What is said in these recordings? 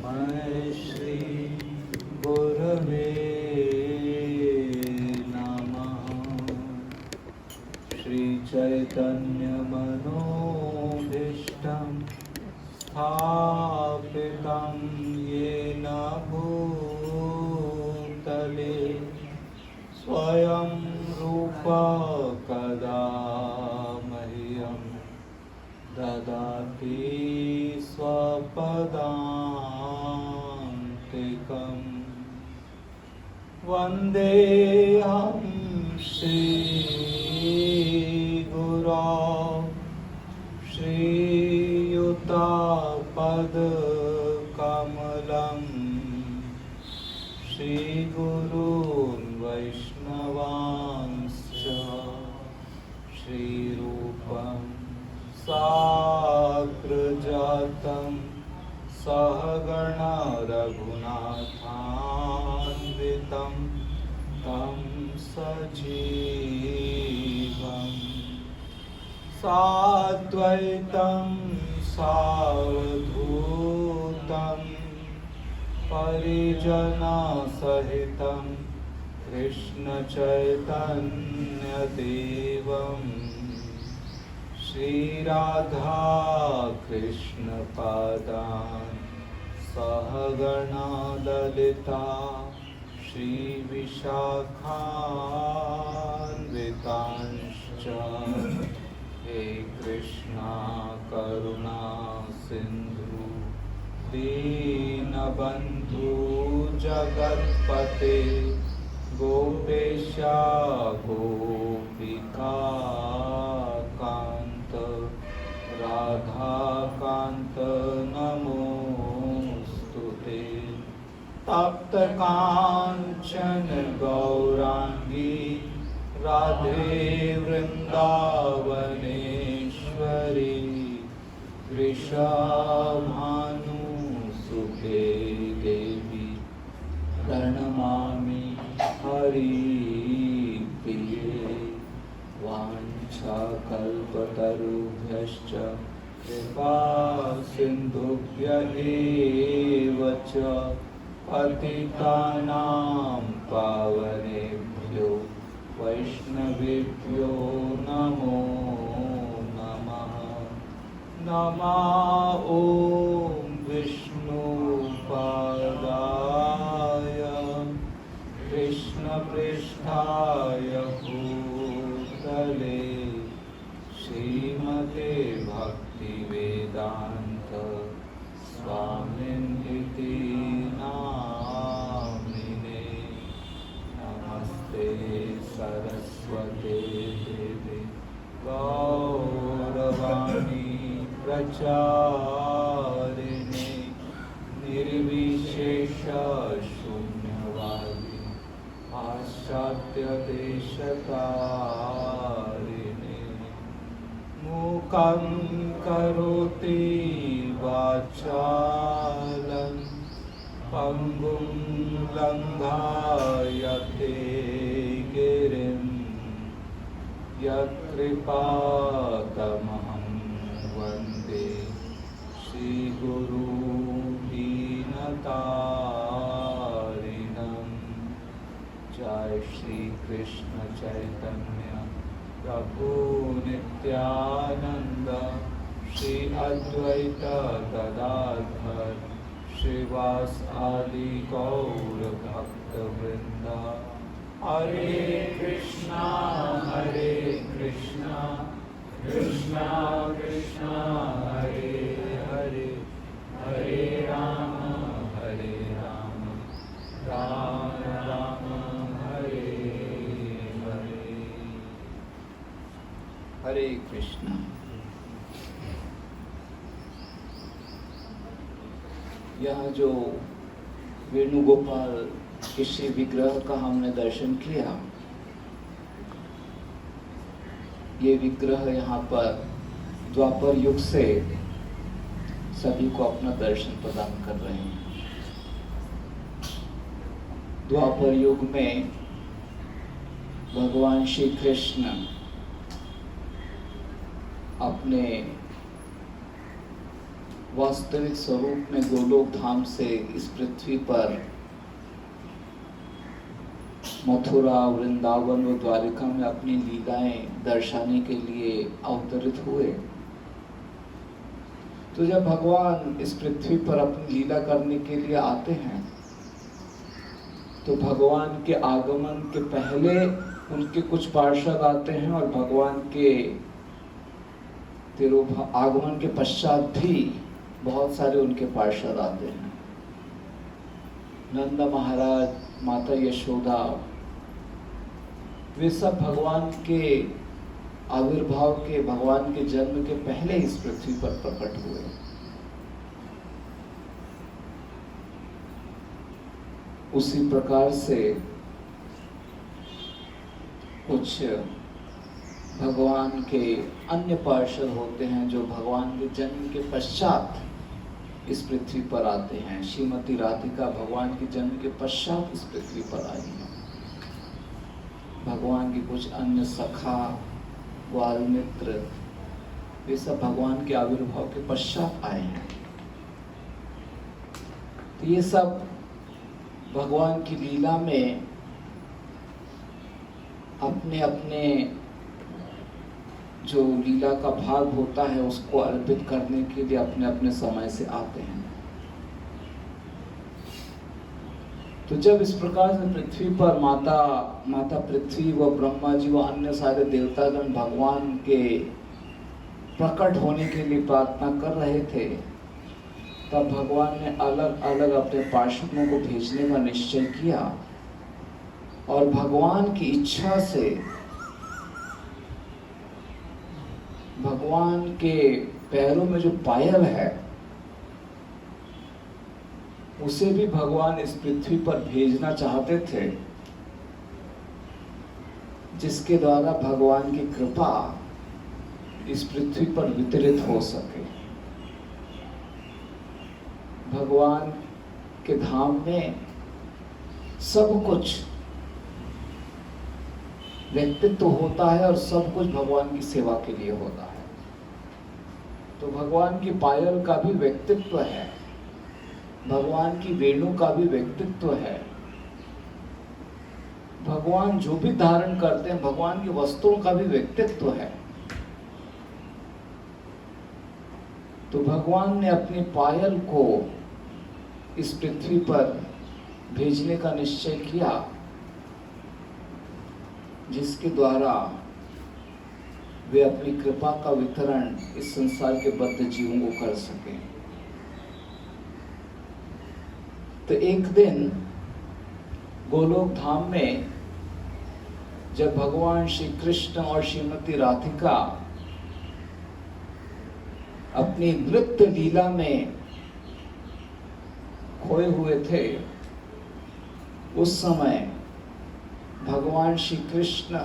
तस्मै श्री गुरवे नमः। श्री चैतन्य मनोभीष्टं स्थापितं येन भूतले स्वयं रूप कदा मह्यं ददाति स्वपदान्तिकम्। वन्देऽहं श्रीगुरो श्रीयुतपदकमलं श्रीगुरून् वैष्णवांश्च श्रीरूपं साग्रजातं सहगण रघुनाथान्वितं तं सजीवं साद्वैतं सावधूतं परिजनसहितं कृष्णचैतन्यदेवं श्रीराधा कृष्णपादान् सहगणा ललिता श्रीविशाखान्वितांश्च। हे कृष्णा करुणा सिन्धु दीनबन्धु जगत्पते गोपेशा गोपिका कान्त राधाकान्त नमोस्तुते। तप्तकाञ्चन गौराङ्गी राधे वृन्दावनेश्वरी वृषभानुसुते देवी प्रणमामि हरिप्रिये। वाञ्छाकल्पतरुभ्यश्च कृपा सिन्धुभ्य एव च पतितानां पावनेभ्यो वैष्णवेभ्यो नमो नमः। नमः ॐ विष्णुपादाय कृष्णपृष्ठाय भूतले श्रीमते भक्तिवेदान्त स्वामिनिति नामिने। नमस्ते सरस्वते देवे गौरवाणी प्रचारिणे निर्विशेष शून्यवादी पाश्चात्यदेशतारिणे। मूकं करोति वाचालं पङ्गुं लङ्घयते गिरिं यत्कृपातमहं वन्दे श्रीगुरुं दीनतारिणम्। जय श्री कृष्ण चैतन्य प्रभु नित्यानंद श्री अद्वैत गदाधर श्रीवास आदि गौर भक्त वृंद। हरे कृष्णा कृष्णा कृष्णा हरे हरे हरे राम राम राम हरे हरे। हरे कृष्णा। यह जो वेणुगोपाल किसी विग्रह का हमने दर्शन किया, ये विग्रह यहाँ पर द्वापर युग से सभी को अपना दर्शन प्रदान कर रहे हैं। द्वापर युग में भगवान श्री कृष्ण अपने वास्तविक स्वरूप में गोलोक धाम से इस पृथ्वी पर मथुरा, वृंदावन व द्वारिका में अपनी लीलाएं दर्शाने के लिए अवतरित हुए। तो जब भगवान इस पृथ्वी पर अपनी लीला करने के लिए आते हैं तो भगवान के आगमन के पहले उनके कुछ पार्षद आते हैं और भगवान के आगमन के पश्चात भी बहुत सारे उनके पार्षद आते हैं। नंद महाराज, माता यशोदा, वे सब भगवान के आविर्भाव के, भगवान के जन्म के पहले इस पृथ्वी पर प्रकट हुए। उसी प्रकार से कुछ भगवान के अन्य पार्षद होते हैं जो भगवान के जन्म के पश्चात इस पृथ्वी पर आते हैं। श्रीमती राधिका भगवान के जन्म के पश्चात इस पृथ्वी पर आई हैं। भगवान के कुछ अन्य सखा, बालमित्र, वे सब भगवान के आविर्भाव के पश्चात आए हैं। तो ये सब भगवान की लीला में अपने अपने जो लीला का भाग होता है उसको अर्पित करने के लिए अपने अपने समय से आते हैं। तो जब इस प्रकार से पृथ्वी पर माता पृथ्वी व ब्रह्मा जी व अन्य सारे देवतागण भगवान के प्रकट होने के लिए प्रार्थना कर रहे थे, तब भगवान ने अलग अलग अपने पार्षदों को भेजने का निश्चय किया और भगवान की इच्छा से भगवान के पैरों में जो पायल है उसे भी भगवान इस पृथ्वी पर भेजना चाहते थे, जिसके द्वारा भगवान की कृपा इस पृथ्वी पर वितरित हो सके। भगवान के धाम में सब कुछ व्यक्तित्व होता है और सब कुछ भगवान की सेवा के लिए होता है। तो भगवान की पायल का भी व्यक्तित्व है, भगवान की वेणु का भी व्यक्तित्व है। भगवान जो भी धारण करते हैं, भगवान की वस्त्रों का भी व्यक्तित्व है। तो भगवान ने अपनी पायल को इस पृथ्वी पर भेजने का निश्चय किया, जिसके द्वारा वे अपनी कृपा का वितरण इस संसार के बद्ध जीवों को कर सके। तो एक दिन गोलोक धाम में जब भगवान श्री कृष्ण और श्रीमती राधिका अपनी नृत्य लीला में खोए हुए थे, उस समय भगवान श्री कृष्ण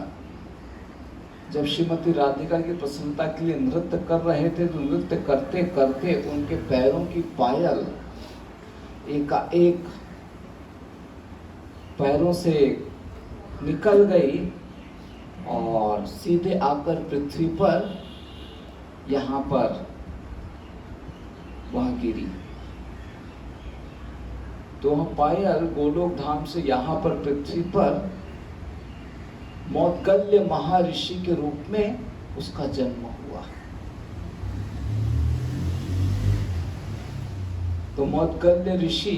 जब श्रीमती राधिका की प्रसन्नता के लिए नृत्य कर रहे थे, तो नृत्य करते करते उनके पैरों की पायल एकाएक पैरों से निकल गई और सीधे आकर पृथ्वी पर यहाँ पर वह गिरी। तो वह पायल गोलोक धाम से यहाँ पर पृथ्वी पर मौदगल्य महर्षि के रूप में उसका जन्म हुआ। तो मौदगल्य ऋषि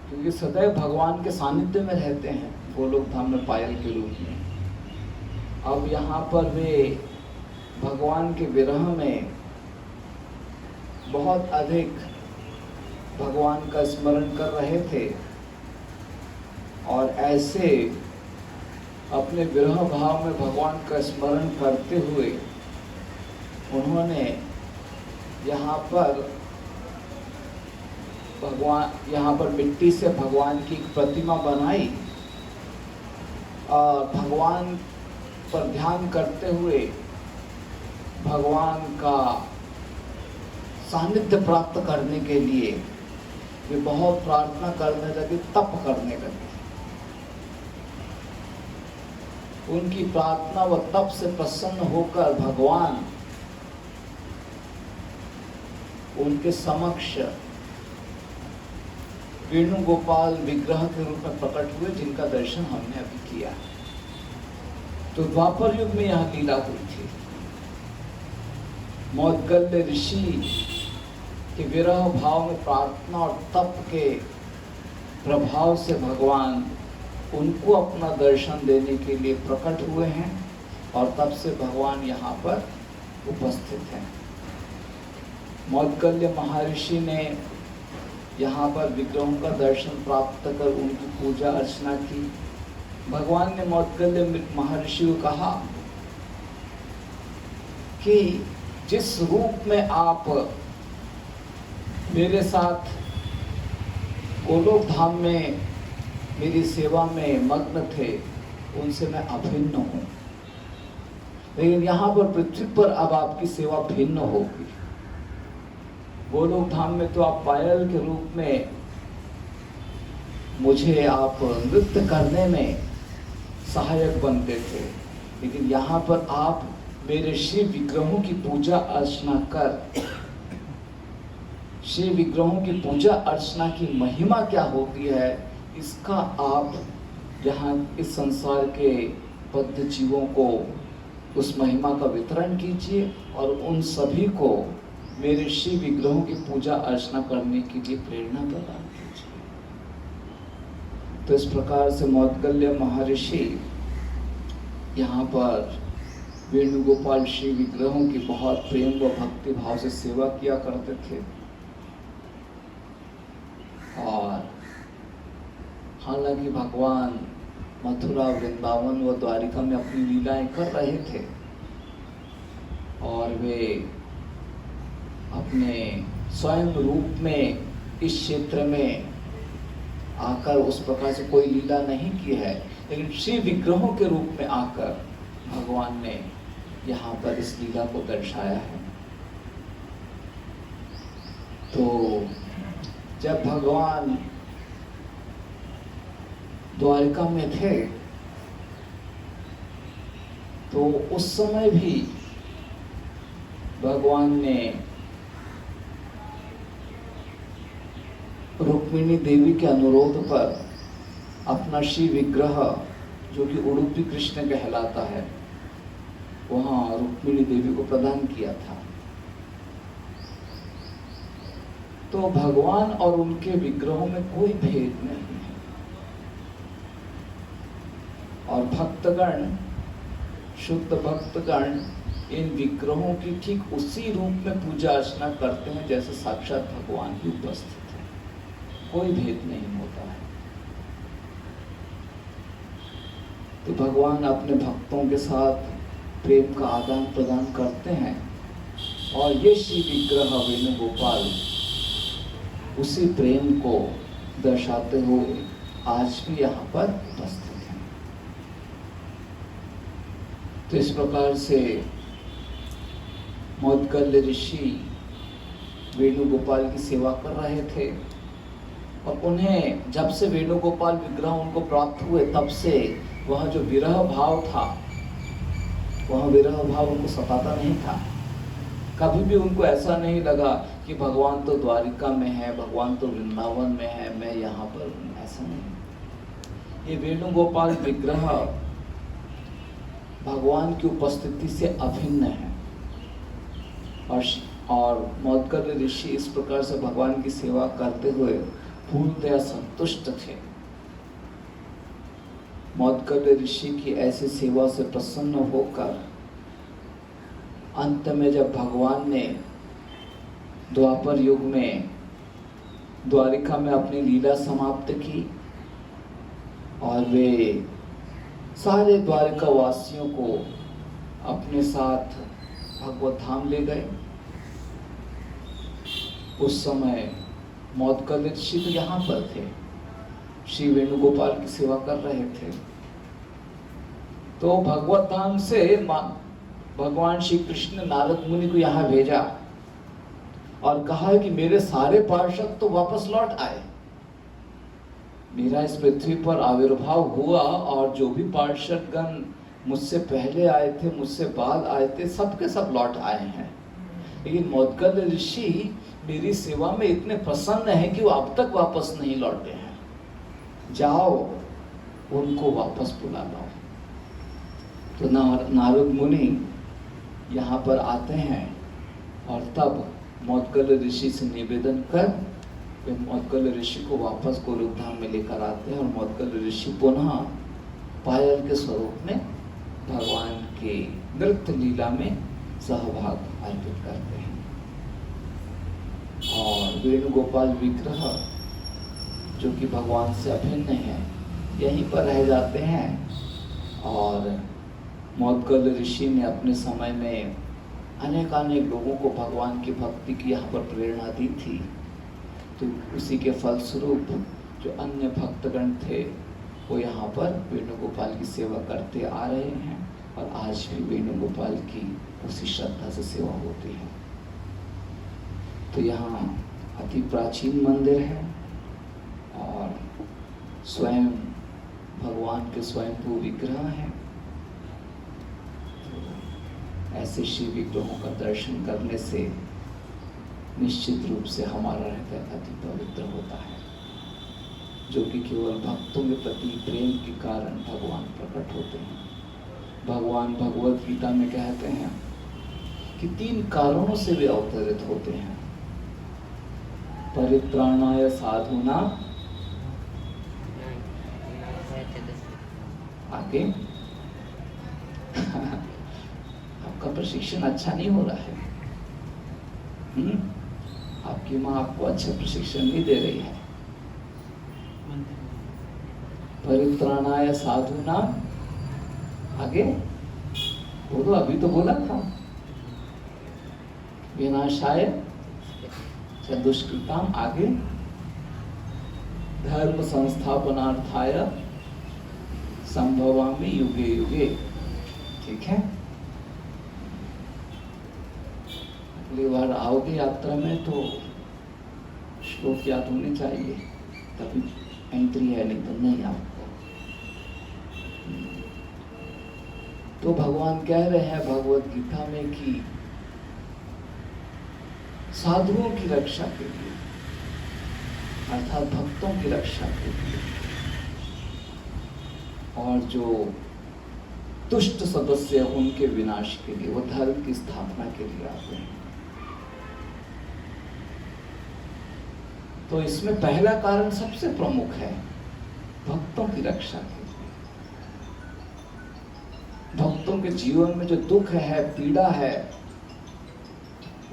क्योंकि सदैव भगवान के सानिध्य में रहते हैं गोलोक धाम में पायल के रूप में, अब यहाँ पर वे भगवान के विरह में बहुत अधिक भगवान का स्मरण कर रहे थे और ऐसे अपने विरह भाव में भगवान का स्मरण करते हुए उन्होंने यहाँ पर मिट्टी से भगवान की प्रतिमा बनाई और भगवान पर ध्यान करते हुए भगवान का सानिध्य प्राप्त करने के लिए वे बहुत प्रार्थना करने लगे, तप करने लगे। उनकी प्रार्थना व तप से प्रसन्न होकर भगवान उनके समक्ष वेणुगोपाल विग्रह के रूप में प्रकट हुए, जिनका दर्शन हमने अभी किया। तो द्वापर युग में यह लीला हुई थी। मौद्गल्य ऋषि के विरह भाव में प्रार्थना और तप के प्रभाव से भगवान उनको अपना दर्शन देने के लिए प्रकट हुए हैं, और तब से भगवान यहाँ पर उपस्थित हैं। मौद्गल्य महर्षि ने यहाँ पर विग्रहों का दर्शन प्राप्त कर उनकी पूजा अर्चना की। भगवान ने मौद्गल्य महर्षि को कहा कि जिस रूप में आप मेरे साथ गोलोक धाम में मेरी सेवा में मग्न थे, उनसे मैं अभिन्न हूँ, लेकिन यहाँ पर पृथ्वी पर अब आपकी सेवा भिन्न होगी। गोलोक धाम में तो आप पायल के रूप में मुझे आप नृत्य करने में सहायक बनते थे, लेकिन यहाँ पर आप मेरे शिव विग्रहों की पूजा अर्चना कर, शिव विग्रहों की पूजा अर्चना की महिमा क्या होती है, इसका आप यहाँ इस संसार के बद्ध जीवों को उस महिमा का वितरण कीजिए और उन सभी को मेरे शिव विग्रहों की पूजा अर्चना करने के लिए प्रेरणा प्रदान कीजिए। तो इस प्रकार से मौद्गल्य महर्षि यहाँ पर वेणुगोपाल शिव विग्रहों की बहुत प्रेम व भक्ति भाव से सेवा किया करते थे। और हालांकि भगवान मथुरा, वृंदावन व द्वारिका में अपनी लीलाएं कर रहे थे, और वे अपने स्वयं रूप में इस क्षेत्र में आकर उस प्रकार से कोई लीला नहीं की है, लेकिन शिव विग्रहों के रूप में आकर भगवान ने यहाँ पर इस लीला को दर्शाया है। तो जब भगवान द्वारिका में थे तो उस समय भी भगवान ने रुक्मिणी देवी के अनुरोध पर अपना शिव विग्रह, जो कि उडुपी कृष्ण कहलाता है, वहां रुक्मिणी देवी को प्रदान किया था। तो भगवान और उनके विग्रहों में कोई भेद नहीं है, और भक्तगण, शुद्ध भक्तगण इन विग्रहों की ठीक उसी रूप में पूजा अर्चना करते हैं जैसे साक्षात भगवान ही उपस्थित है, कोई भेद नहीं होता है। तो भगवान अपने भक्तों के साथ प्रेम का आदान प्रदान करते हैं, और ये श्री विग्रह वेणुगोपाल उसी प्रेम को दर्शाते हुए आज भी यहाँ पर उपस्थित हैं। तो इस प्रकार से मौद्गल्य ऋषि वेणुगोपाल की सेवा कर रहे थे, और उन्हें जब से वेणुगोपाल विग्रह उनको प्राप्त हुए तब से वह जो विरह भाव था, वह विरह भाव उनको सताता नहीं था। कभी भी उनको ऐसा नहीं लगा कि भगवान तो द्वारिका में है, भगवान तो वृंदावन में है, मैं यहाँ पर हूँ, ऐसा नहीं। ये वेणुगोपाल विग्रह भगवान की उपस्थिति से अभिन्न है, और मौद्गल्य ऋषि इस प्रकार से भगवान की सेवा करते हुए पूर्णतया संतुष्ट थे। मौद्गल्य ऋषि की ऐसी सेवा से प्रसन्न होकर अंत में जब भगवान ने द्वापर युग में द्वारिका में अपनी लीला समाप्त की, और वे सारे द्वारिका वासियों को अपने साथ भगवत धाम ले गए, उस समय मौद्गल्य ऋषि तो यहाँ पर थे, श्री वेणुगोपाल की सेवा कर रहे थे। तो भगवत धाम से भगवान श्री कृष्ण ने नारद मुनि को यहाँ भेजा और कहा कि मेरे सारे पार्षद तो वापस लौट आए, मेरा इस पृथ्वी पर आविर्भाव हुआ, और जो भी पार्षद गण मुझसे पहले आए थे, मुझसे बाद आए थे, सबके सब लौट आए हैं, लेकिन मौद्गल्य ऋषि मेरी सेवा में इतने प्रसन्न हैं कि वो अब तक वापस नहीं लौटे हैं, जाओ उनको वापस बुला लाओ। तो नारद मुनि यहाँ पर आते हैं और तब मौद्गल्य ऋषि से निवेदन कर वे मौद्गल्य ऋषि को वापस गोलोक धाम में लेकर आते हैं और मौद्गल्य ऋषि पुनः पायल के स्वरूप में भगवान के नृत्य लीला में सहभाग अर्पित करते हैं। और वेणुगोपाल विग्रह जो कि भगवान से अभिन्न है यहीं पर रह जाते हैं। और मौद्गल्य ऋषि ने अपने समय में अनेक लोगों को भगवान की भक्ति की यहाँ पर प्रेरणा दी थी। तो उसी के फलस्वरूप जो अन्य भक्तगण थे वो यहाँ पर वेणुगोपाल की सेवा करते आ रहे हैं और आज भी वेणुगोपाल की उसी श्रद्धा से सेवा होती है। तो यहाँ अति प्राचीन मंदिर है और स्वयं भगवान के स्वयंभू विग्रह हैं। तो ऐसे शिव विग्रहों का दर्शन करने से निश्चित रूप से हमारा हृदय अति पवित्र होता है, जो कि केवल भक्तों के प्रति प्रेम के कारण भगवान प्रकट होते हैं। भगवान भगवत गीता में कहते हैं कि 3 कारणों से वे अवतरित होते हैं। परित्राणाय साधुना, आगे आपका प्रशिक्षण अच्छा नहीं हो रहा है। आपकी माँ आपको अच्छा प्रशिक्षण नहीं दे रही है। परित्राणाय साधुना, आगे बोलो, अभी तो बोला था। विनाशाय दुष्कृताम, आगे धर्म संस्थापनार्थाय संभवामि युगे युगे। ठीक है, अगली बार आओगे यात्रा में तो श्लोक याद होने चाहिए, तभी एंट्री है, नहीं तो नहीं आपको। तो भगवान कह रहे हैं भगवत गीता में कि साधुओं की रक्षा के लिए, अर्थात भक्तों की रक्षा के लिए, और जो दुष्ट सदस्य उनके विनाश के लिए, वो धर्म की स्थापना के लिए आते हैं। तो इसमें पहला कारण सबसे प्रमुख है, भक्तों की रक्षा के लिए। भक्तों के जीवन में जो दुख है, पीड़ा है,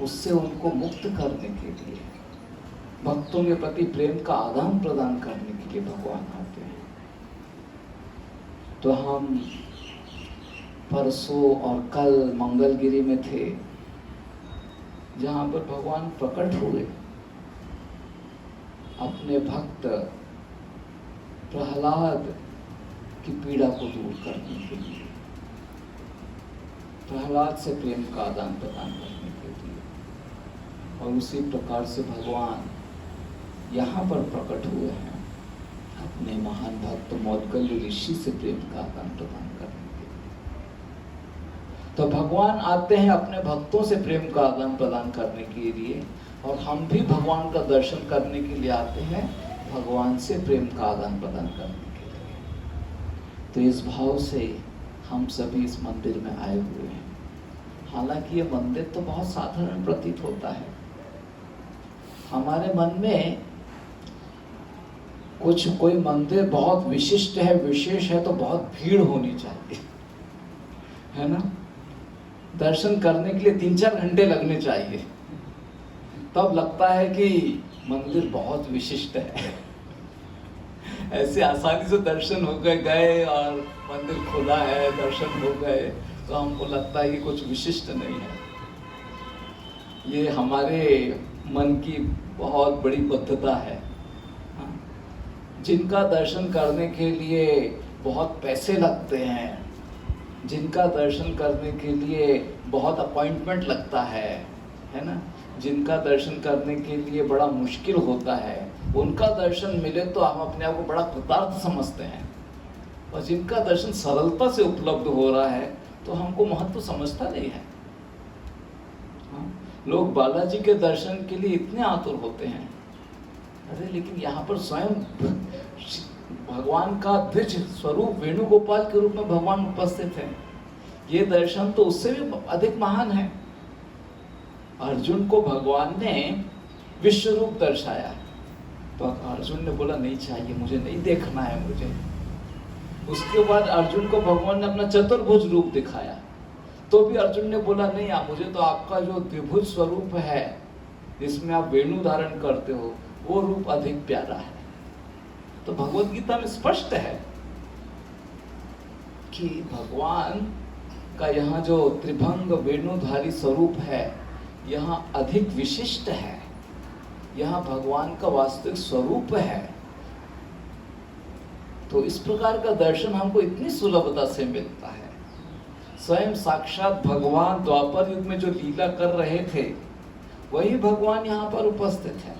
उससे उनको मुक्त करने के लिए, भक्तों के प्रति प्रेम का आदान प्रदान करने के लिए भगवान आते हैं। तो हम परसों और कल मंगलगिरी में थे, जहाँ पर भगवान प्रकट हुए अपने भक्त प्रहलाद की पीड़ा को दूर करने के लिए, प्रहलाद से प्रेम का आदान प्रदान करने के लिए। और उसी प्रकार से भगवान यहाँ पर प्रकट हुए हैं अपने महान भक्त मौद्गल्य ऋषि से प्रेम का आदान प्रदान करने के लिए। तो भगवान आते हैं अपने भक्तों से प्रेम का आदान प्रदान करने के लिए, और हम भी भगवान का दर्शन करने के लिए आते हैं भगवान से प्रेम का आदान प्रदान करने के लिए। तो इस भाव से हम सभी इस मंदिर में आए हुए हैं। हालांकि ये मंदिर तो बहुत साधारण प्रतीत होता है, हमारे मन में कोई मंदिर बहुत विशिष्ट है, विशेष है, तो बहुत भीड़ होनी चाहिए, है ना। दर्शन करने के लिए 3-4 घंटे लगने चाहिए, तब लगता है कि मंदिर बहुत विशिष्ट है। ऐसे आसानी से दर्शन हो गए और मंदिर खुला है, दर्शन हो गए, तो हमको लगता है कि कुछ विशिष्ट नहीं है। ये हमारे मन की बहुत बड़ी बद्धता है। जिनका दर्शन करने के लिए बहुत पैसे लगते हैं, जिनका दर्शन करने के लिए बहुत अपॉइंटमेंट लगता है ना, जिनका दर्शन करने के लिए बड़ा मुश्किल होता है, उनका दर्शन मिले तो हम अपने आप को बड़ा कृतार्थ समझते हैं। और जिनका दर्शन सरलता से उपलब्ध हो रहा है तो हमको महत्व समझता नहीं है। लोग बालाजी के दर्शन के लिए इतने आतुर होते हैं, अरे लेकिन यहाँ पर स्वयं भगवान का द्विज स्वरूप वेणुगोपाल के रूप में भगवान उपस्थित है। ये दर्शन तो उससे भी अधिक महान है। अर्जुन को भगवान ने विश्व रूप दर्शाया, तो अर्जुन ने बोला नहीं चाहिए, मुझे नहीं देखना है मुझे। उसके बाद अर्जुन को भगवान ने अपना चतुर्भुज रूप दिखाया, तो भी अर्जुन ने बोला नहीं, मुझे तो आपका जो द्विभुज स्वरूप है जिसमें आप वेणु धारण करते हो वो रूप अधिक प्यारा है। तो भगवत गीता में स्पष्ट है कि भगवान का यहाँ जो त्रिभंग वेणुधारी स्वरूप है यहाँ अधिक विशिष्ट है, यहाँ भगवान का वास्तविक स्वरूप है। तो इस प्रकार का दर्शन हमको इतनी सुलभता से मिलता है। स्वयं साक्षात भगवान द्वापर युग में जो लीला कर रहे थे वही भगवान यहाँ पर उपस्थित है।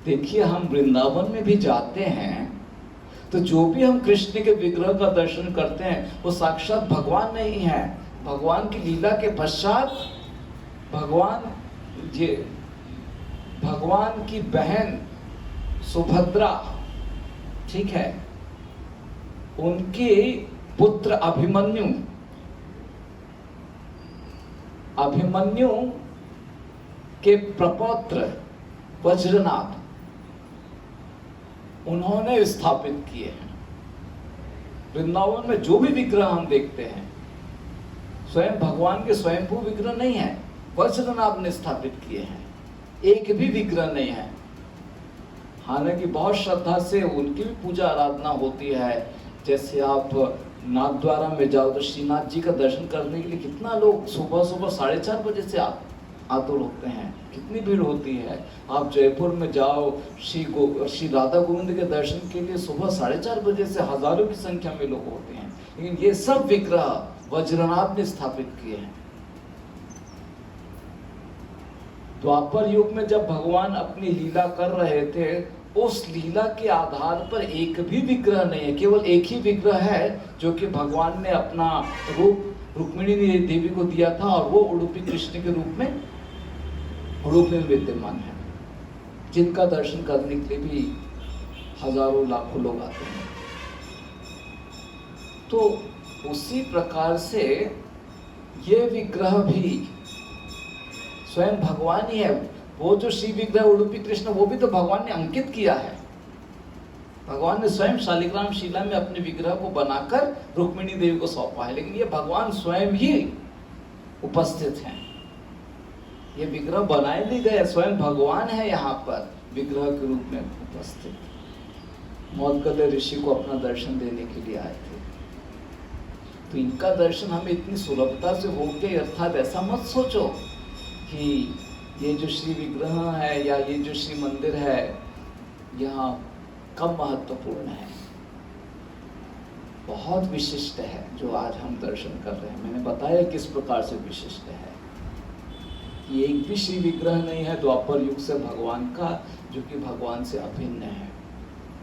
देखिए, हम वृंदावन में भी जाते हैं तो जो भी हम कृष्ण के विग्रह का दर्शन करते हैं वो साक्षात भगवान नहीं है। भगवान की लीला के पश्चात भगवान की बहन सुभद्रा, ठीक है, उनके पुत्र अभिमन्यु के प्रपौत्र वज्रनाभ उन्होंने स्थापित किए हैं। वृंदावन में जो भी विग्रह हम देखते हैं स्वयं भगवान के स्वयंभू विग्रह नहीं है, वज्रनाभ ने स्थापित किए हैं। एक भी विग्रह नहीं है। हालांकि बहुत श्रद्धा से उनकी भी पूजा आराधना होती है। जैसे आप नाथद्वारा में जाओ तो श्रीनाथ जी का दर्शन करने के लिए कितना लोग सुबह 4:30 बजे से आतुर होते हैं, कितनी भीड़ होती है। आप जयपुर में जाओ श्री राधा गोविंद के दर्शन के लिए सुबह 4:30 बजे से हजारों की संख्या में लोग होते हैं। लेकिन ये सब विग्रह वज्रनाभ ने स्थापित किए हैं। द्वापर युग में जब भगवान अपनी लीला कर रहे थे उस लीला के आधार पर एक भी विग्रह नहीं है, केवल एक ही विग्रह है जो कि भगवान ने अपना रूप रुक्मिणी देवी को दिया था और वो उडुपी कृष्ण के रूप में विद्यमान है, जिनका दर्शन करने के लिए भी हजारों लाखों लोग आते हैं। तो उसी प्रकार से ये विग्रह भी स्वयं भगवान ही है। वो जो श्री विग्रह उडुपी कृष्ण वो भी तो भगवान ने अंकित किया है। भगवान ने स्वयं शालिग्राम शिला में अपने विग्रह को बनाकर रुक्मिणी देवी को सौंपा है, लेकिन ये भगवान स्वयं ही उपस्थित हैं। ये विग्रह बनाए नहीं गए, स्वयं भगवान है यहाँ पर विग्रह के रूप में उपस्थित। मौदगल्य ऋषि को अपना दर्शन देने के लिए आए थे, तो इनका दर्शन हमें इतनी सुलभता से हो गया। अर्थात ऐसा मत सोचो कि ये जो श्री विग्रह है या ये जो श्री मंदिर है यहाँ कम महत्वपूर्ण है। बहुत विशिष्ट है जो आज हम दर्शन कर रहे हैं। मैंने बताया किस प्रकार से विशिष्ट है। ये एक भी श्री विग्रह नहीं है द्वापर युग से भगवान का जो कि भगवान से अभिन्न है,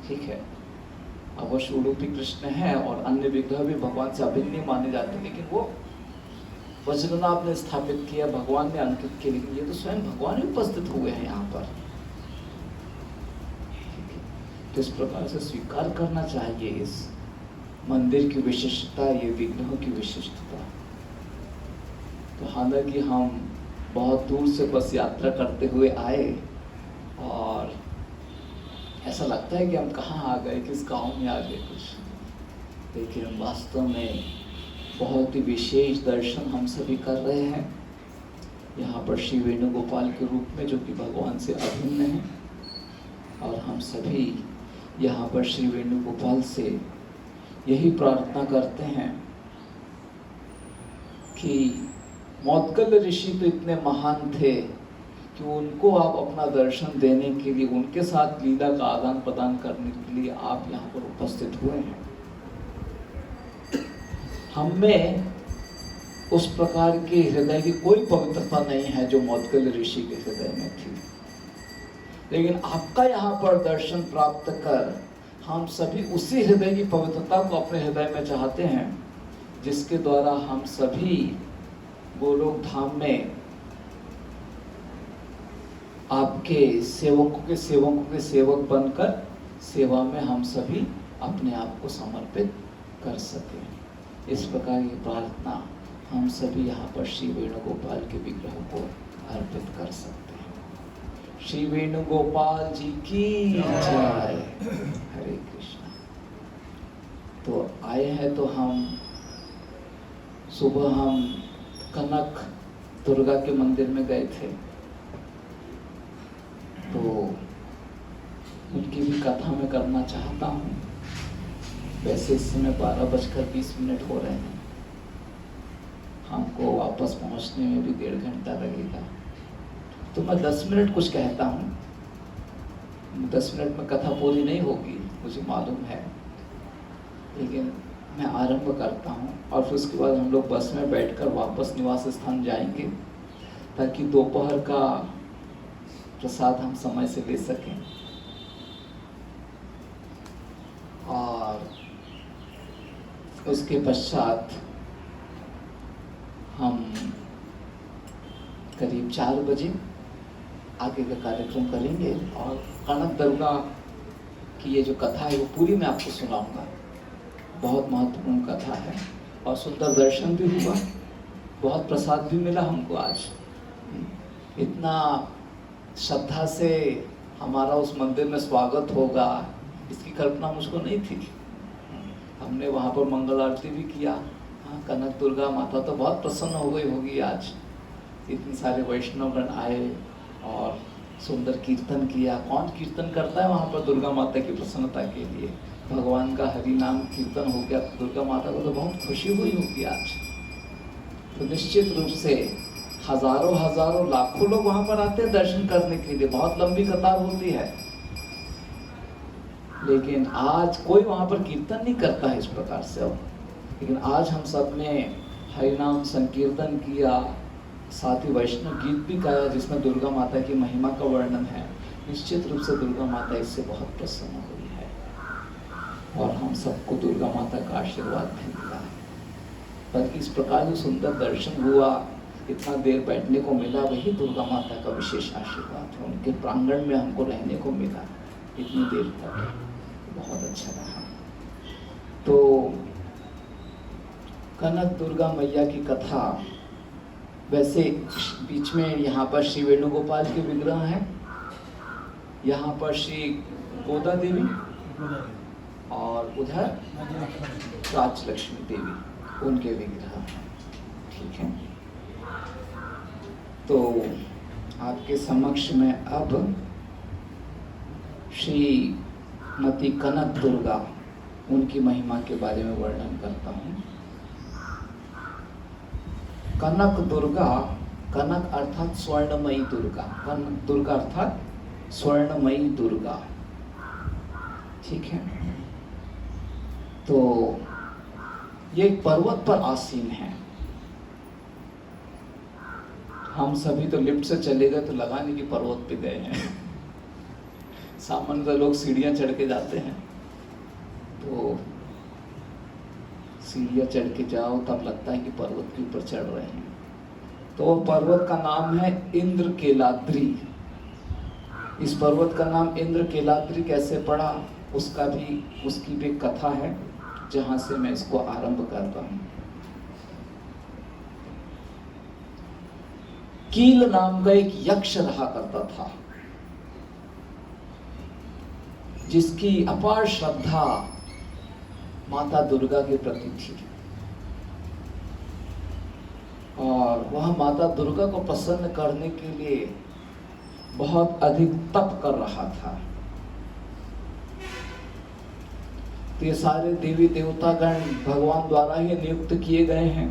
ठीक है। अवश्य उडुपी कृष्ण है और अन्य विग्रह भी भगवान से अभिन्न माने जाते हैं, लेकिन वो वज्रनाभ ने स्थापित किया, भगवान ने अंकित किया, लेकिन ये तो स्वयं भगवान ही उपस्थित हुए हैं यहाँ पर। तो इस प्रकार से स्वीकार करना चाहिए इस मंदिर की विशिष्टता, ये विग्रह की विशिष्टता। तो हालांकि हम बहुत दूर से बस यात्रा करते हुए आए और ऐसा लगता है कि हम कहाँ आ गए, किस गांव में आ गए कुछ, लेकिन वास्तव में बहुत ही विशेष दर्शन हम सभी कर रहे हैं यहाँ पर श्री वेणुगोपाल के रूप में जो कि भगवान से अभिन्न है। और हम सभी यहाँ पर श्री वेणुगोपाल से यही प्रार्थना करते हैं कि मौदगल्य ऋषि तो इतने महान थे कि उनको आप अपना दर्शन देने के लिए, उनके साथ लीला का आदान प्रदान करने के लिए आप यहाँ पर उपस्थित हुए हैं। हम में उस प्रकार के हृदय की कोई पवित्रता नहीं है जो मौदगल्य ऋषि के हृदय में थी, लेकिन आपका यहाँ पर दर्शन प्राप्त कर हम सभी उसी हृदय की पवित्रता को अपने हृदय में चाहते हैं जिसके द्वारा हम सभी गोलोक धाम में आपके सेवकों के सेवक बनकर सेवा में हम सभी अपने आप को समर्पित कर सकें। इस प्रकार की प्रार्थना हम सभी यहाँ पर श्री वेणुगोपाल के विग्रह को अर्पित कर सकते हैं। श्री वेणुगोपाल जी की जय। हरे कृष्णा। तो आए हैं तो हम सुबह हम कनक दुर्गा के मंदिर में गए थे, तो उनकी भी कथा मैं करना चाहता हूँ। वैसे इस समय 12:20 हो रहे हैं, हमको वापस पहुँचने में भी 1.5 घंटा लगेगा, तो मैं 10 मिनट कुछ कहता हूँ। 10 मिनट में कथा पूरी नहीं होगी, मुझे मालूम है, लेकिन मैं आरंभ करता हूँ और फिर उसके बाद हम लोग बस में बैठकर वापस निवास स्थान जाएंगे, ताकि दोपहर का प्रसाद हम समय से ले सकें। और उसके पश्चात हम करीब 4 बजे आगे का कार्यक्रम करेंगे और कनक दुर्गा की ये जो कथा है वो पूरी मैं आपको सुनाऊंगा। बहुत महत्वपूर्ण कथा है और सुंदर दर्शन भी हुआ, बहुत प्रसाद भी मिला हमको आज। इतना श्रद्धा से हमारा उस मंदिर में स्वागत होगा इसकी कल्पना मुझको नहीं थी। हमने वहाँ पर मंगल आरती भी किया। हाँ, कनक दुर्गा माता तो बहुत प्रसन्न हो गई होगी आज। इतने सारे वैष्णवगण आए और सुंदर कीर्तन किया। कौन कीर्तन करता है वहाँ पर दुर्गा माता की प्रसन्नता के लिए? भगवान का हरि नाम कीर्तन हो गया तो दुर्गा माता को तो बहुत खुशी हुई होगी आज। तो निश्चित रूप से हजारों लाखों लोग वहां पर आते हैं दर्शन करने के लिए। बहुत लंबी कतार होती है, लेकिन आज कोई वहां पर कीर्तन नहीं करता है इस प्रकार से अब। लेकिन आज हम सब ने हरिनाम संकीर्तन किया, साथ ही वैष्णव गीत भी गाया जिसमें दुर्गा माता की महिमा का वर्णन है। निश्चित रूप से दुर्गा माता इससे बहुत प्रसन्न हुई है और हम सबको दुर्गा माता का आशीर्वाद भी मिला है। बल्कि इस प्रकार जो सुंदर दर्शन हुआ, इतना देर बैठने को मिला, वही दुर्गा माता का विशेष आशीर्वाद है। उनके प्रांगण में हमको रहने को मिला इतनी देर तक, बहुत अच्छा रहा। तो कनक दुर्गा मैया की कथा, वैसे बीच में यहाँ पर श्री वेणुगोपाल के विग्रह हैं, यहाँ पर श्री गोदा देवी और उधर राज लक्ष्मी देवी, उनके विग्रह हैं। ठीक है, तो आपके समक्ष में अब श्रीमती कनक दुर्गा, उनकी महिमा के बारे में वर्णन करता हूँ। कनक दुर्गा, कनक अर्थात स्वर्णमयी दुर्गा, कनक दुर्गा अर्थात स्वर्णमयी दुर्गा। ठीक है, तो ये एक पर्वत पर आसीन है। हम सभी तो लिफ्ट से चले गए तो लगा नहीं कि पर्वत पे गए हैं। सामान्यतः लोग सीढ़ियां चढ़ के जाते हैं, तो सीढ़ियां चढ़ के जाओ तब लगता है कि पर्वत के ऊपर चढ़ रहे हैं। तो वो पर्वत का नाम है इंद्र केलाद्री। इस पर्वत का नाम इंद्र केलाद्री कैसे पड़ा, उसकी भी कथा है, जहां से मैं इसको आरंभ करता हूं। कील नाम का एक यक्ष रहा करता था, जिसकी अपार श्रद्धा माता दुर्गा के प्रति थी और वह माता दुर्गा को प्रसन्न करने के लिए बहुत अधिक तप कर रहा था। तो ये सारे देवी देवतागण भगवान द्वारा ही नियुक्त किए गए हैं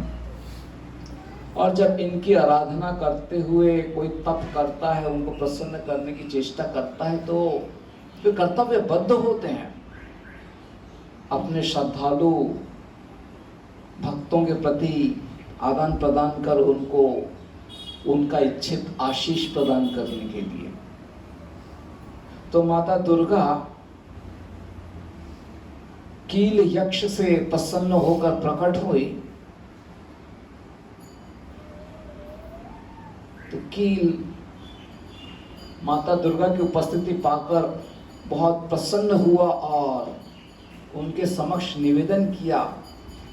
और जब इनकी आराधना करते हुए कोई तप करता है, उनको प्रसन्न करने की चेष्टा करता है, तो वे कर्तव्यबद्ध होते हैं अपने श्रद्धालु भक्तों के प्रति आदान प्रदान कर उनको उनका इच्छित आशीष प्रदान करने के लिए। तो माता दुर्गा कील यक्ष से प्रसन्न होकर प्रकट हुई। तो कील माता दुर्गा की उपस्थिति पाकर बहुत प्रसन्न हुआ और उनके समक्ष निवेदन किया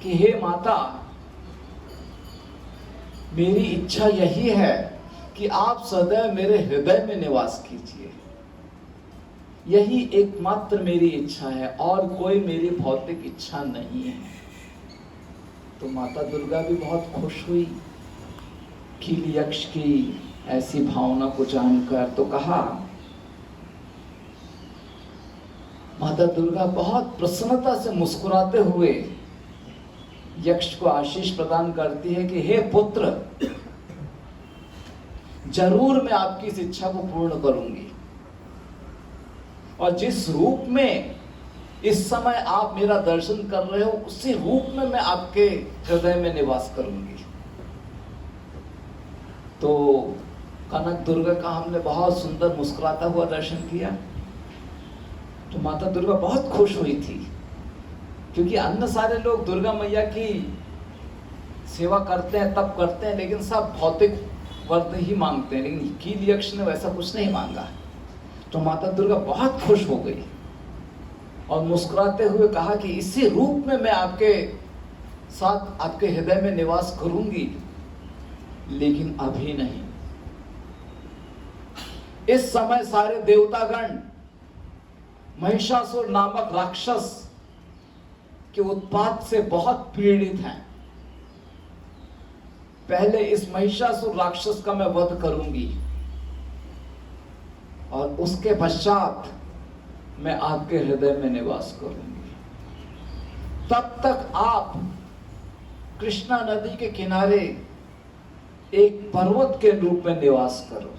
कि हे माता, मेरी इच्छा यही है कि आप सदैव मेरे हृदय में निवास कीजिए। यही एकमात्र मेरी इच्छा है और कोई मेरी भौतिक इच्छा नहीं है। तो माता दुर्गा भी बहुत खुश हुई कील यक्ष की ऐसी भावना को जानकर। तो कहा, माता दुर्गा बहुत प्रसन्नता से मुस्कुराते हुए यक्ष को आशीष प्रदान करती है कि हे पुत्र, जरूर मैं आपकी इस इच्छा को पूर्ण करूंगी और जिस रूप में इस समय आप मेरा दर्शन कर रहे हो उसी रूप में मैं आपके हृदय में निवास करूंगी। तो कनक दुर्गा का हमने बहुत सुंदर मुस्कुराता हुआ दर्शन किया। तो माता दुर्गा बहुत खुश हुई थी, क्योंकि अन्य सारे लोग दुर्गा मैया की सेवा करते हैं, तब करते हैं, लेकिन सब भौतिक वर्त ही मांगते हैं, लेकिन कील यक्ष ने वैसा कुछ नहीं मांगा। तो माता दुर्गा बहुत खुश हो गई और मुस्कुराते हुए कहा कि इसी रूप में मैं आपके साथ आपके हृदय में निवास करूंगी, लेकिन अभी नहीं। इस समय सारे देवतागण महिषासुर नामक राक्षस के उत्पात से बहुत पीड़ित हैं। पहले इस महिषासुर राक्षस का मैं वध करूंगी और उसके पश्चात मैं आपके हृदय में निवास करूंगी। तब तक आप कृष्णा नदी के किनारे एक पर्वत के रूप में निवास करो।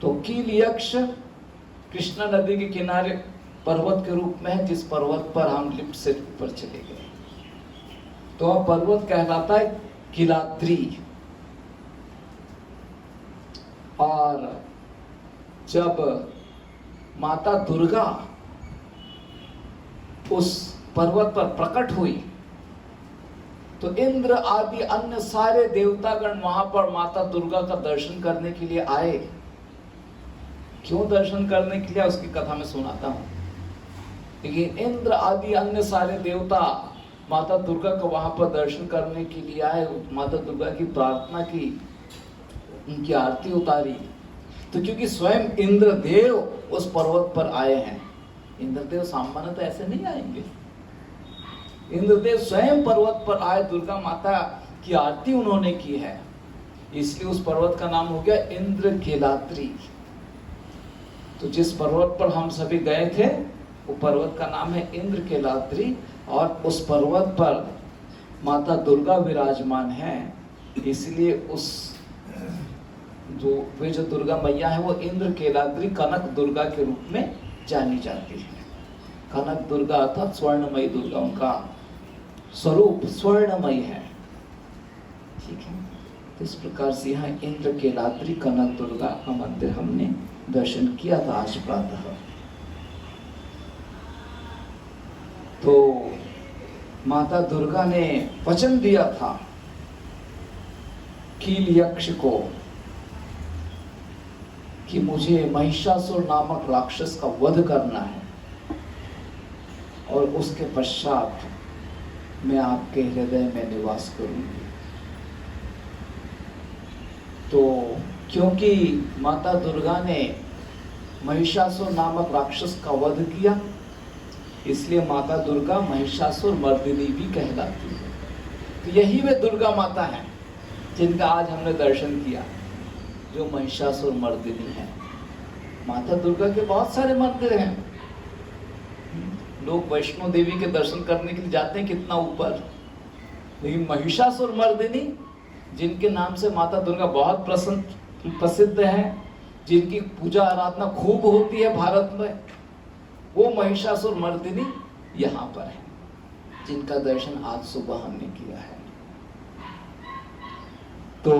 तो कील यक्ष कृष्णा नदी के किनारे पर्वत के रूप में है, जिस पर्वत पर हम लिफ्ट से ऊपर चले गए। तो वह पर्वत कहलाता है किलाद्री। और जब माता दुर्गा उस पर्वत पर प्रकट हुई तो इंद्र आदि अन्य सारे देवतागण वहां पर माता दुर्गा का दर्शन करने के लिए आए। क्यों दर्शन करने के लिए, उसकी कथा मैं सुनाता हूं। लेकिन इंद्र आदि अन्य सारे देवता माता दुर्गा का वहां पर दर्शन करने के लिए आए, माता दुर्गा की प्रार्थना की, उनकी आरती उतारी। तो क्योंकि स्वयं इंद्रदेव उस पर्वत पर आए हैं, इंद्रदेव सामान्यतः ऐसे नहीं आएंगे, इंद्रदेव स्वयं पर्वत पर आए, दुर्गा माता की आरती उन्होंने की है, इसलिए उस पर्वत का नाम हो गया इंद्रकीलाद्री। तो जिस पर्वत पर हम सभी गए थे वो पर्वत का नाम है इंद्रकीलाद्री, और उस पर्वत पर माता दुर्गा विराजमान है, इसलिए उस जो दुर्गा मैया है वो इंद्रकीलाद्री कनक दुर्गा के रूप में जानी जाती है। कनक दुर्गा अर्थात स्वर्णमयी दुर्गा, उनका स्वरूप स्वर्णमयी है। ठीक है, तो इस प्रकार से यहाँ इंद्रकीलाद्री कनक दुर्गा का मंदिर हमने दर्शन किया था आज प्रातः। तो माता दुर्गा ने वचन दिया था कील यक्ष को कि मुझे महिषासुर नामक राक्षस का वध करना है और उसके पश्चात मैं आपके हृदय में निवास करूंगी। तो क्योंकि माता दुर्गा ने महिषासुर नामक राक्षस का वध किया, इसलिए माता दुर्गा महिषासुर मर्दिनी भी कहलाती है। तो यही वे दुर्गा माता हैं जिनका आज हमने दर्शन किया, जो महिषासुर मर्दिनी है। माता दुर्गा के बहुत सारे मंदिर हैं, लोग वैष्णो देवी के दर्शन करने के लिए जाते हैं कितना ऊपर, लेकिन महिषासुर मर्दिनी जिनके नाम से माता दुर्गा बहुत प्रसिद्ध है, जिनकी पूजा आराधना खूब होती है भारत में, वो महिषासुर मर्दिनी यहाँ पर है, जिनका दर्शन आज सुबह हमने किया है। तो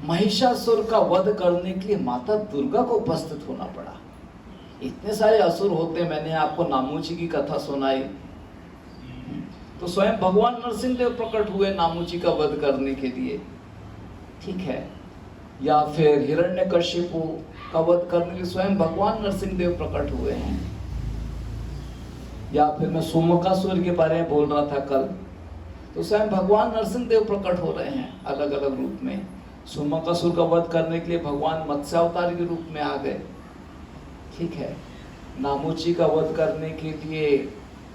महिषासुर का वध करने के लिए माता दुर्गा को उपस्थित होना पड़ा। इतने सारे असुर होते, मैंने आपको नामूची की कथा सुनाई, तो स्वयं भगवान नरसिंह देव प्रकट हुए नामूची का वध करने के लिए। ठीक है, या फिर हिरण्यकशिपु का वध करने के लिए स्वयं भगवान नरसिंहदेव प्रकट हुए हैं, या फिर मैं सोमकासुर के बारे में बोल रहा था कल, तो स्वयं भगवान नरसिंहदेव प्रकट हो रहे हैं अलग अलग रूप में। सोमकासुर का वध करने के लिए भगवान मत्स्यावतार के रूप में आ गए, ठीक है। नामुची का वध करने के लिए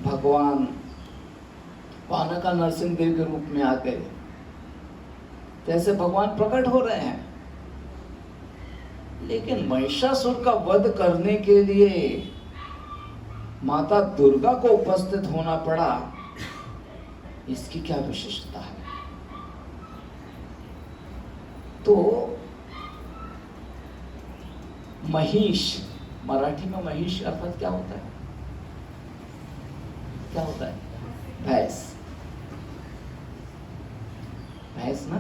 भगवान वानका नरसिंहदेव के रूप में आ गए। तो ऐसे भगवान प्रकट हो रहे हैं। लेकिन महिषासुर का वध करने के लिए माता दुर्गा को उपस्थित होना पड़ा, इसकी क्या विशिष्टता है? तो महिष, मराठी में महिष अर्थात क्या होता है? क्या होता है? भैंस, भैंस ना।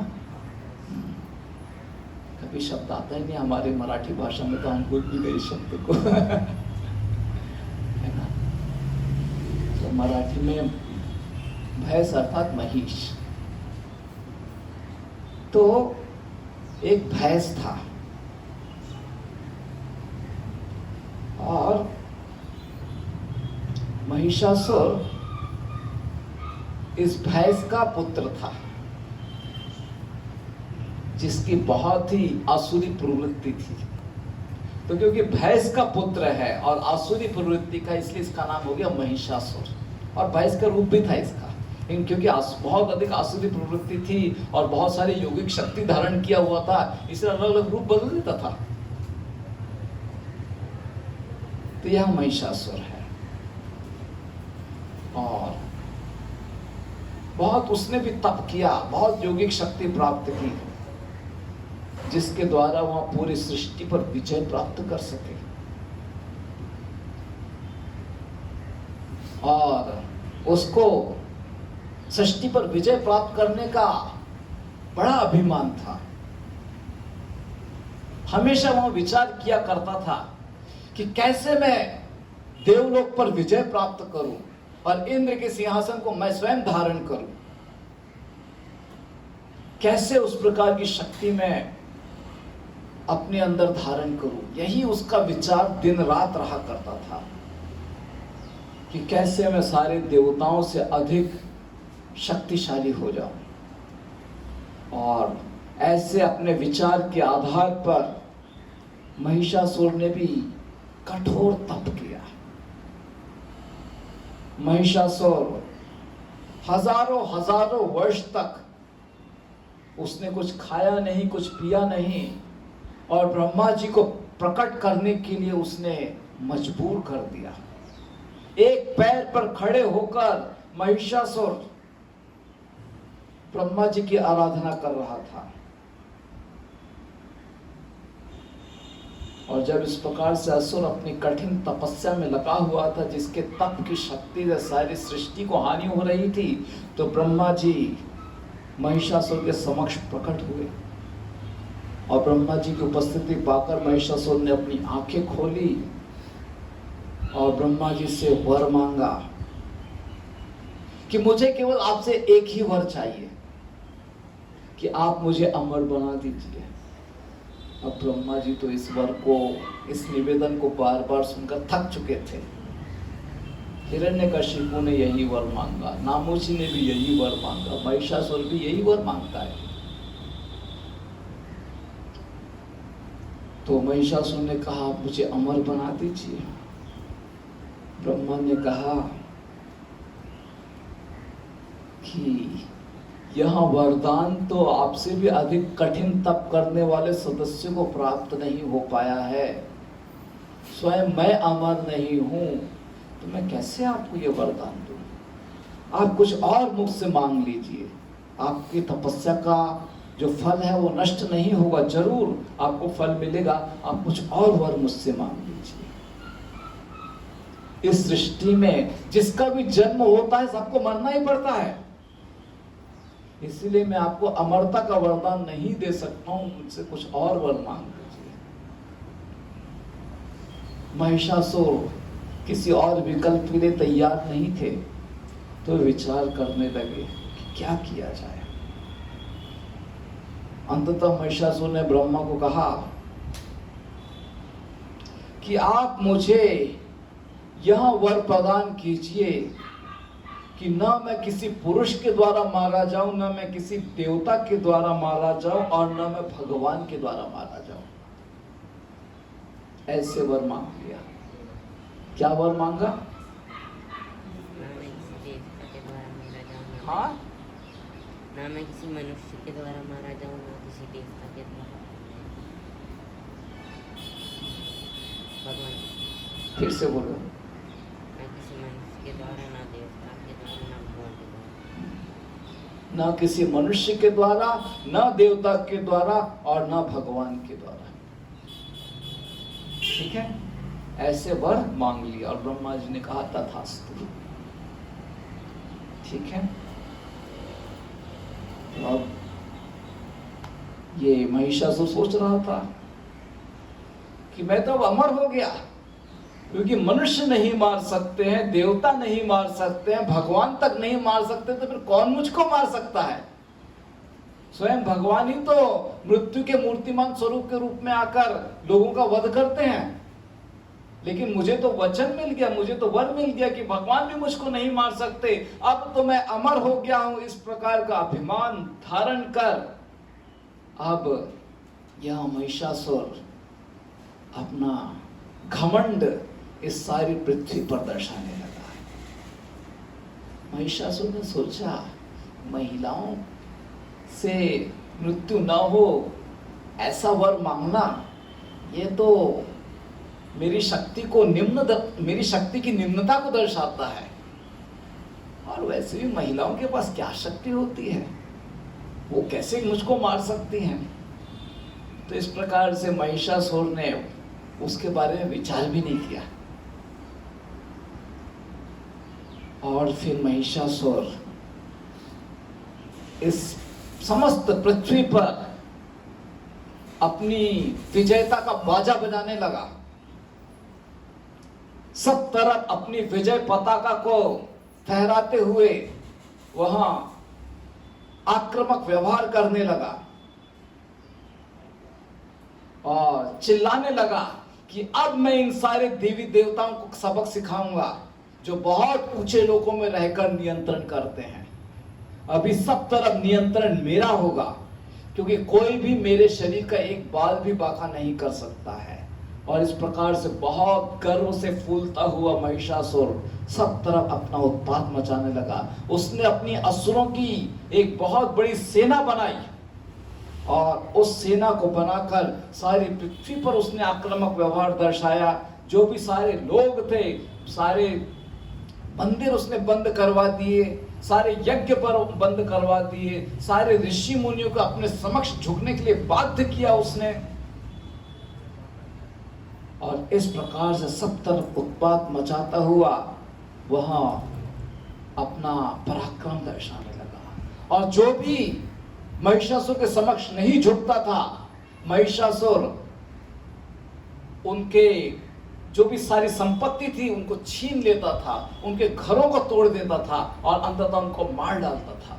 कभी शब्द आता ही नहीं हमारी मराठी भाषा में, तो हम भूल भी गए शब्द को है ना। तो मराठी में भैंस अर्थात महिष। तो एक भैंस था और महिषासुर इस भैंस का पुत्र था, जिसकी बहुत ही आसुरी प्रवृत्ति थी। तो क्योंकि भैंस का पुत्र है और आसुरी प्रवृत्ति का, इसलिए इसका नाम हो गया महिषासुर। और भैंस का रूप भी था इसका, लेकिन क्योंकि बहुत अधिक आसुरी प्रवृत्ति थी और बहुत सारी यौगिक शक्ति धारण किया हुआ था, इसलिए अलग अलग रूप बदल देता था। तो यह महिषासुर है। और बहुत उसने भी तप किया, बहुत यौगिक शक्ति प्राप्त की, जिसके द्वारा वह पूरी सृष्टि पर विजय प्राप्त कर सके। और उसको सृष्टि पर विजय प्राप्त करने का बड़ा अभिमान था। हमेशा वह विचार किया करता था कि कैसे मैं देवलोक पर विजय प्राप्त करूं और इंद्र के सिंहासन को मैं स्वयं धारण करूं, कैसे उस प्रकार की शक्ति मैं अपने अंदर धारण करूं। यही उसका विचार दिन रात रहा करता था कि कैसे मैं सारे देवताओं से अधिक शक्तिशाली हो जाऊं। और ऐसे अपने विचार के आधार पर महिषासुर ने भी कठोर तप किया। महिषासुर हजारों हजारों वर्ष तक उसने कुछ खाया नहीं, कुछ पिया नहीं, और ब्रह्मा जी को प्रकट करने के लिए उसने मजबूर कर दिया। एक पैर पर खड़े होकर महिषासुर ब्रह्मा जी की आराधना कर रहा था। और जब इस प्रकार से असुर अपनी कठिन तपस्या में लगा हुआ था, जिसके तप की शक्ति से सारी सृष्टि को हानि हो रही थी, तो ब्रह्मा जी महिषासुर के समक्ष प्रकट हुए। और ब्रह्मा जी की उपस्थिति पाकर महिषासुर ने अपनी आंखें खोली और ब्रह्मा जी से वर मांगा कि मुझे केवल आपसे एक ही वर चाहिए कि आप मुझे अमर बना दीजिए। अब ब्रह्मा जी तो इस वर को, इस निवेदन को बार बार सुनकर थक चुके थे। हिरण्यकशिपु ने यही वर मांगा, नामुची ने भी यही वर मांगा, महिषासुर भी यही वर मांगता है। तो महिषासुर ने कहा मुझे अमर बना दीजिए। ब्रह्मा ने कहा कि यह वरदान तो आपसे भी अधिक कठिन तप करने वाले सदस्य को प्राप्त नहीं हो पाया है। स्वयं मैं अमर नहीं हूं, तो मैं कैसे आपको यह वरदान दूं? आप कुछ और मुझसे मांग लीजिए। आपकी तपस्या का जो फल है वो नष्ट नहीं होगा, जरूर आपको फल मिलेगा। आप कुछ और वर मुझसे मांग लीजिए। इस सृष्टि में जिसका भी जन्म होता है सबको मरना ही पड़ता है, इसलिए मैं आपको अमरता का वरदान नहीं दे सकता हूं, मुझसे कुछ और वर मांग लीजिए। महिषासुर किसी और विकल्प के लिए तैयार नहीं थे, तो विचार करने लगे कि क्या किया जाए। अंततः महिषासुर ने ब्रह्मा को कहा कि आप मुझे यह वर प्रदान कीजिए कि न मैं किसी पुरुष के द्वारा मारा जाऊं, न मैं किसी देवता के द्वारा मारा जाऊं, और न मैं भगवान के द्वारा मारा जाऊं। ऐसे वर मांग लिया। क्या वर मांगा? हाँ, ना मैं किसी मनुष्य के द्वारा मारा जाऊं, ना किसी देवता के द्वारा। भगवान फिर से बोलो। ना किसी मनुष्य के द्वारा, ना देवता के द्वारा, ना भगवान के द्वारा। न किसी मनुष्य के द्वारा, न देवता के द्वारा, और न भगवान के द्वारा। ठीक है, ऐसे वर मांग लिया। और ब्रह्मा जी ने कहा तथास्तु। ठीक है, अब ये महिषासुर सोच रहा था कि मैं तो अब अमर हो गया, क्योंकि मनुष्य नहीं मार सकते हैं, देवता नहीं मार सकते हैं, भगवान तक नहीं मार सकते, तो फिर कौन मुझको मार सकता है? स्वयं भगवान ही तो मृत्यु के मूर्तिमान स्वरूप के रूप में आकर लोगों का वध करते हैं। लेकिन मुझे तो वचन मिल गया, मुझे तो वर मिल गया कि भगवान भी मुझको नहीं मार सकते। अब तो मैं अमर हो गया हूं। इस प्रकार का अभिमान धारण कर अब यह महिषासुर अपना घमंड इस सारी पृथ्वी पर दर्शाने लगा। महिषासुर ने सोचा महिलाओं से मृत्यु न हो ऐसा वर मांगना, ये तो मेरी शक्ति की निम्नता को दर्शाता है। और वैसे भी महिलाओं के पास क्या शक्ति होती है, वो कैसे मुझको मार सकती हैं? तो इस प्रकार से महिषासुर ने उसके बारे में विचार भी नहीं किया। और फिर महिषासुर इस समस्त पृथ्वी पर अपनी विजयता का बाजा बजाने लगा। सब तरफ अपनी विजय पताका को फहराते हुए वहां आक्रामक व्यवहार करने लगा और चिल्लाने लगा कि अब मैं इन सारे देवी देवताओं को सबक सिखाऊंगा जो बहुत ऊंचे लोकों में रहकर नियंत्रण करते हैं। अभी सब तरफ नियंत्रण मेरा होगा, क्योंकि कोई भी मेरे शरीर का एक बाल भी बांका नहीं कर सकता है। और इस प्रकार से बहुत गर्व से फूलता हुआ महिषासुर सब तरफ अपना उत्पात मचाने लगा। उसने अपनी असुरों की एक बहुत बड़ी सेना बनाई और उस सेना को बनाकर सारी पृथ्वी पर उसने आक्रामक व्यवहार दर्शाया। जो भी सारे लोग थे, सारे मंदिर उसने बंद करवा दिए, सारे यज्ञ पर बंद करवा दिए, सारे ऋषि मुनियों को अपने समक्ष झुकने के लिए बाध्य किया उसने। और इस प्रकार से सब तरफ उत्पात मचाता हुआ वहां अपना पराक्रम दर्शाने लगा। और जो भी महिषासुर के समक्ष नहीं झुकता था, महिषासुर उनके जो भी सारी संपत्ति थी उनको छीन लेता था, उनके घरों को तोड़ देता था और अंततः उनको मार डालता था।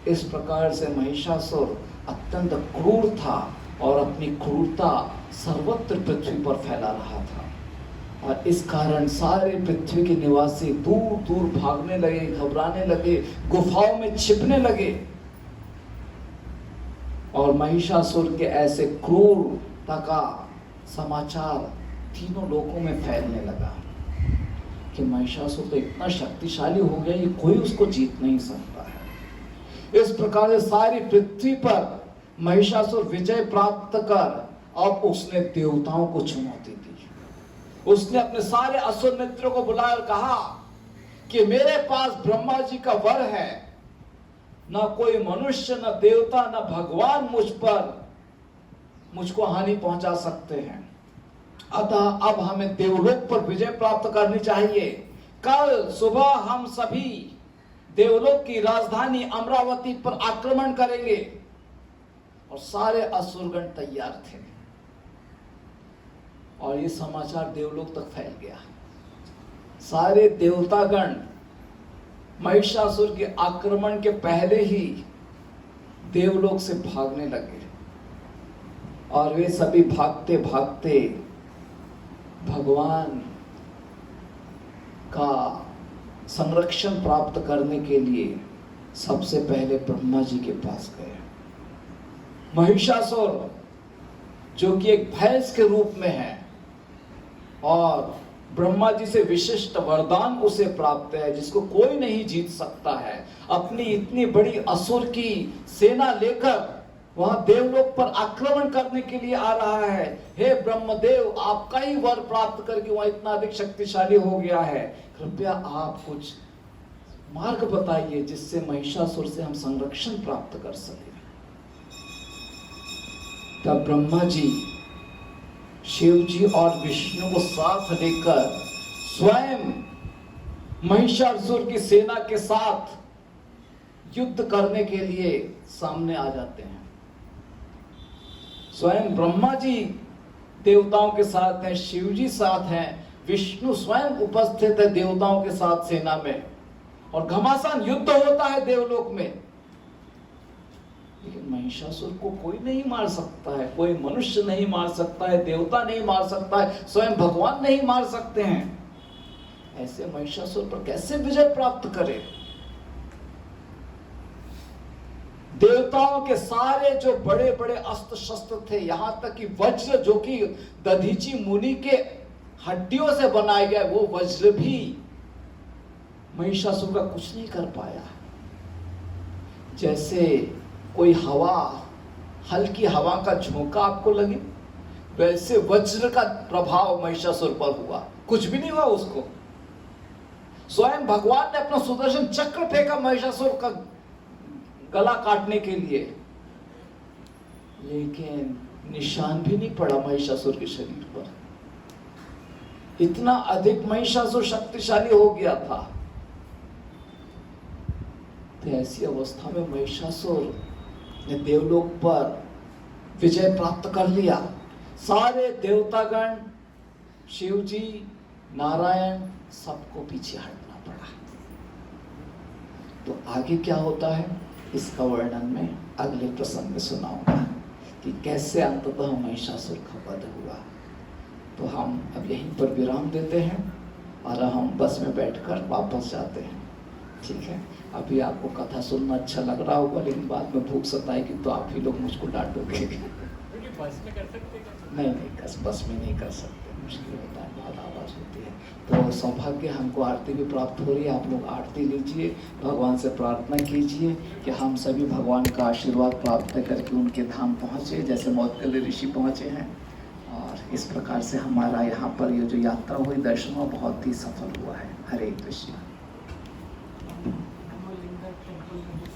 इस प्रकार से महिषासुर अत्यंत क्रूर था और अपनी क्रूरता सर्वत्र पृथ्वी पर फैला रहा था। और इस कारण सारे पृथ्वी के निवासी दूर दूर भागने लगे, घबराने लगे, गुफाओं में छिपने लगे। और महिषासुर के ऐसे क्रूरता का समाचार तीनों लोकों में फैलने लगा कि महिषासुर तो इतना शक्तिशाली हो गया, ये कोई उसको जीत नहीं सकता है। इस प्रकार से सारी पृथ्वी पर महिषासुर विजय प्राप्त कर अब उसने देवताओं को चुनौती दी। उसने अपने सारे असुर मित्रों को बुलाया और कहा कि मेरे पास ब्रह्मा जी का वर है, ना कोई मनुष्य, ना देवता, ना भगवान मुझको हानि पहुंचा सकते हैं। अतः अब हमें देवलोक पर विजय प्राप्त करनी चाहिए। कल सुबह हम सभी देवलोक की राजधानी अमरावती पर आक्रमण करेंगे। और सारे असुरगण तैयार थे और ये समाचार देवलोक तक फैल गया। सारे देवतागण महिषासुर के आक्रमण के पहले ही देवलोक से भागने लगे और वे सभी भागते भागते भगवान का संरक्षण प्राप्त करने के लिए सबसे पहले ब्रह्मा जी के पास गए। महिषासुर जो कि एक भैंस के रूप में है और ब्रह्मा जी से विशिष्ट वरदान उसे प्राप्त है जिसको कोई नहीं जीत सकता है, अपनी इतनी बड़ी असुर की सेना लेकर वहां देवलोक पर आक्रमण करने के लिए आ रहा है। हे ब्रह्मदेव, आपका ही वर प्राप्त करके वहां इतना अधिक शक्तिशाली हो गया है, कृपया आप कुछ मार्ग बताइए जिससे महिषासुर से हम संरक्षण प्राप्त कर सके। तब ब्रह्मा जी शिव जी और विष्णु को साथ लेकर स्वयं महिषासुर की सेना के साथ युद्ध करने के लिए सामने आ जाते हैं। स्वयं ब्रह्मा जी देवताओं के साथ हैं, शिव जी साथ हैं, विष्णु स्वयं उपस्थित है देवताओं के साथ सेना में और घमासान युद्ध होता है देवलोक में। लेकिन महिषासुर को कोई नहीं मार सकता है, कोई मनुष्य नहीं मार सकता है, देवता नहीं मार सकता है, स्वयं भगवान नहीं मार सकते हैं। ऐसे महिषासुर पर कैसे विजय प्राप्त करे? देवताओं के सारे जो बड़े बड़े अस्त्र शस्त्र थे, यहां तक कि वज्र जो कि दधीची मुनि के हड्डियों से बनाया गया, वो वज्र भी महिषासुर का कुछ नहीं कर पाया। जैसे कोई हवा, हल्की हवा का झोंका आपको लगे, वैसे वज्र का प्रभाव महिषासुर पर हुआ, कुछ भी नहीं हुआ उसको। स्वयं भगवान ने अपना सुदर्शन चक्र फेंका महिषासुर का गला काटने के लिए, लेकिन निशान भी नहीं पड़ा महिषासुर के शरीर पर। इतना अधिक महिषासुर शक्तिशाली हो गया था। तो ऐसी अवस्था में महिषासुर ने देवलोक पर विजय प्राप्त कर लिया। सारे देवतागण, शिव जी, नारायण, सबको पीछे हटना पड़ा। तो आगे क्या होता है इसका वर्णन मैं अगले प्रसंग में सुनाऊंगा कि कैसे अंततः महिषासुर का वध हुआ। तो हम अब यहीं पर विराम देते हैं और हम बस में बैठकर वापस जाते हैं। ठीक है, अभी आपको कथा सुनना अच्छा लग रहा होगा, लेकिन बाद में भूख सताएगी तो आप ही लोग मुझको डांटोगे। बस में कर सकते हैं? नहीं, बस में नहीं कर सकते, मुश्किल होता है, बहुत आवाज़ होती है। तो सौभाग्य हमको आरती भी प्राप्त हो रही है, आप लोग आरती लीजिए, भगवान से प्रार्थना कीजिए कि हम सभी भगवान का आशीर्वाद प्राप्त करके उनके धाम पहुँचे जैसे मौदगल्य ऋषि पहुँचे हैं। और इस प्रकार से हमारा यहाँ पर ये जो यात्रा हुई दर्शन बहुत ही सफल हुआ है। हरे कृष्ण।